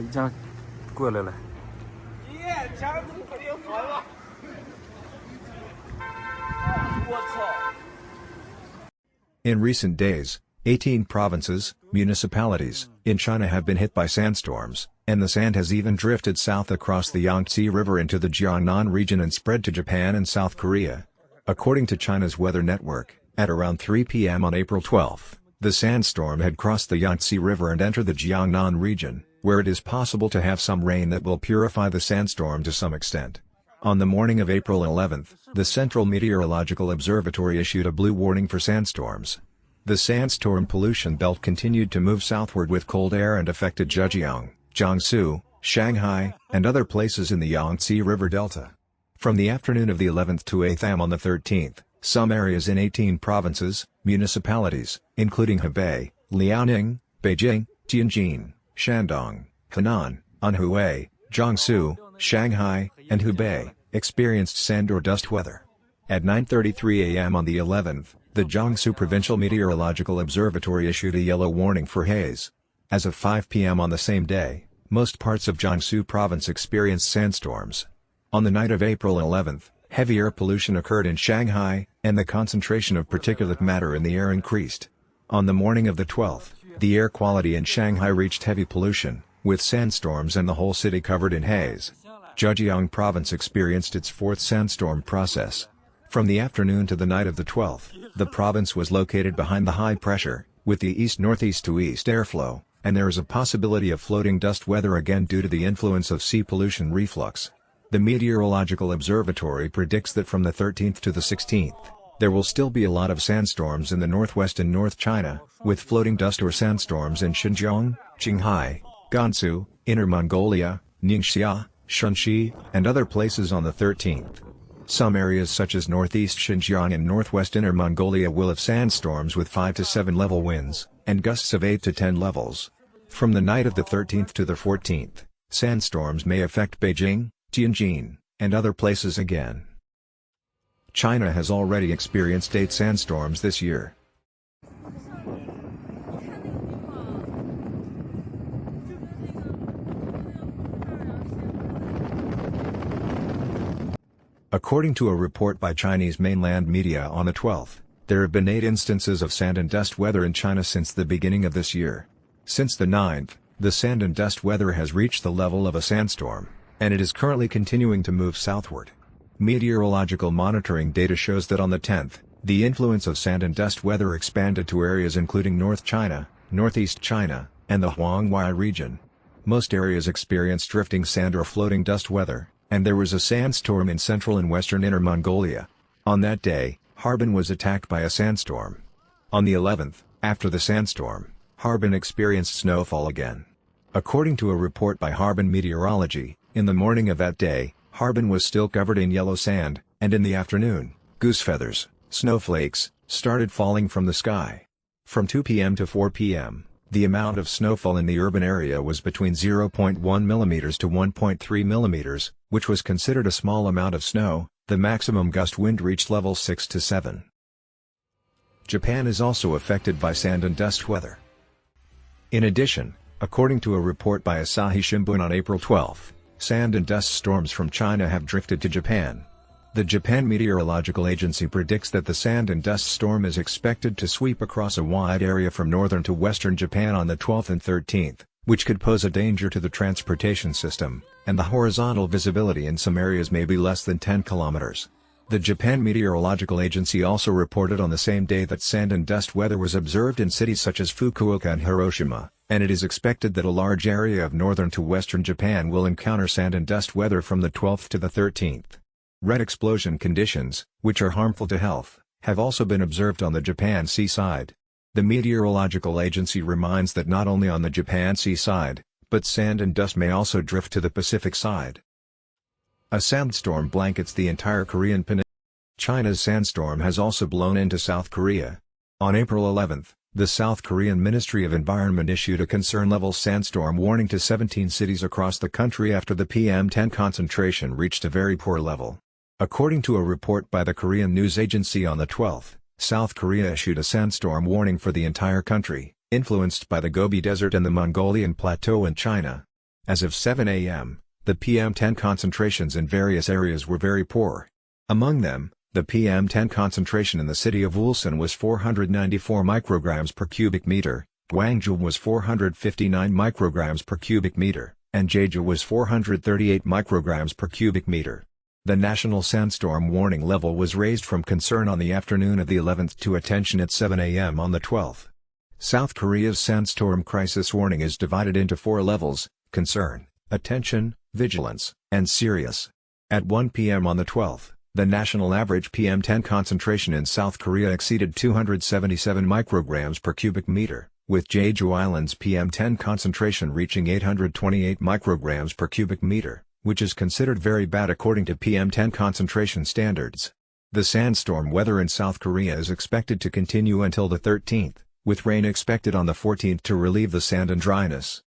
已经过来了。耶，强子肯定完了！我操！ In recent days, 18 provinces, municipalities, in China have been hit by sandstorms, and the sand has even drifted south across the Yangtze River into the Jiangnan region and spread to Japan and South Korea. According to China's weather network, at around 3 p.m. on April 12, the sandstorm had crossed the Yangtze River and entered the Jiangnan region, where it is possible to have some rain that will purify the sandstorm to some extent. On the morning of April 11, the Central Meteorological Observatory issued a blue warning for sandstorms. The sandstorm pollution belt continued to move southward with cold air and affected Zhejiang, Jiangsu, Shanghai, and other places in the Yangtze River Delta. From the afternoon of the 11th to 8 am on the 13th, some areas in 18 provinces, municipalities, including Hebei, Liaoning, Beijing, Tianjin, Shandong, Henan, Anhui, Jiangsu, Shanghai, and Hubei, experienced sand or dust weather. At 9:33 am on the 11th, the Jiangsu Provincial Meteorological Observatory issued a yellow warning for haze. As of 5 p.m. on the same day, most parts of Jiangsu province experienced sandstorms. On the night of April 11th, heavy air pollution occurred in Shanghai, and the concentration of particulate matter in the air increased. On the morning of the 12th, the air quality in Shanghai reached heavy pollution, with sandstorms and the whole city covered in haze. Zhejiang province experienced its fourth sandstorm process. From the afternoon to the night of the 12th, the province was located behind the high pressure, with the east-northeast to east airflow, and there is a possibility of floating dust weather again due to the influence of sea pollution reflux. The Meteorological Observatory predicts that from the 13th to the 16th, there will still be a lot of sandstorms in the northwest and North China, with floating dust or sandstorms in Xinjiang, Qinghai, Gansu, Inner Mongolia, Ningxia, Shanxi, and other places on the 13th. Some areas such as northeast Xinjiang and northwest Inner Mongolia will have sandstorms with 5 to 7 level winds, and gusts of 8 to 10 levels. From the night of the 13th to the 14th, sandstorms may affect Beijing, Tianjin, and other places again. China has already experienced 8 sandstorms this year. According to a report by Chinese mainland media on the 12th, there have been 8 instances of sand and dust weather in China since the beginning of this year. Since the 9th, the sand and dust weather has reached the level of a sandstorm, and it is currently continuing to move southward. Meteorological monitoring data shows that on the 10th, the influence of sand and dust weather expanded to areas including North China, Northeast China, and the Huanghui region. Most areas experienced drifting sand or floating dust weather, and there was a sandstorm in central and western Inner Mongolia. On that day, Harbin was attacked by a sandstorm. On the 11th, after the sandstorm, Harbin experienced snowfall again. According to a report by Harbin Meteorology, in the morning of that day, Harbin was still covered in yellow sand, and in the afternoon, goose feathers, snowflakes, started falling from the sky. From 2 p.m. to 4 p.m., the amount of snowfall in the urban area was between 0.1 mm to 1.3 mm, which was considered a small amount of snow. The maximum gust wind reached level 6 to 7. Japan is also affected by sand and dust weather. In addition, according to a report by Asahi Shimbun on April 12, sand and dust storms from China have drifted to Japan. The Japan Meteorological Agency predicts that the sand and dust storm is expected to sweep across a wide area from northern to western Japan on the 12th and 13th, which could pose a danger to the transportation system, and the horizontal visibility in some areas may be less than 10 kilometers. The Japan Meteorological Agency also reported on the same day that sand and dust weather was observed in cities such as Fukuoka and Hiroshima, and it is expected that a large area of northern to western Japan will encounter sand and dust weather from the 12th to the 13th. Red explosion conditions, which are harmful to health, have also been observed on the Japan seaside. The Meteorological Agency reminds that not only on the Japan seaside, but sand and dust may also drift to the Pacific side. A sandstorm blankets the entire Korean peninsula. China's sandstorm has also blown into South Korea. On April 11, the South Korean Ministry of Environment issued a concern-level sandstorm warning to 17 cities across the country after the PM10 concentration reached a very poor level. According to a report by the Korean news agency on the 12th, South Korea issued a sandstorm warning for the entire country, influenced by the Gobi Desert and the Mongolian Plateau in China. As of 7 a.m., the PM10 concentrations in various areas were very poor. Among them, the PM10 concentration in the city of Ulsan was 494 micrograms per cubic meter, Gwangju was 459 micrograms per cubic meter, and Jeju was 438 micrograms per cubic meter. The national sandstorm warning level was raised from concern on the afternoon of the 11th to attention at 7 a.m. on the 12th. South Korea's sandstorm crisis warning is divided into 4 levels: concern, attention, vigilance, and serious. At 1 p.m. on the 12th, the national average PM10 concentration in South Korea exceeded 277 micrograms per cubic meter, with Jeju Island's PM10 concentration reaching 828 micrograms per cubic meter, which is considered very bad according to PM10 concentration standards. The sandstorm weather in South Korea is expected to continue until the 13th, with rain expected on the 14th to relieve the sand and dryness.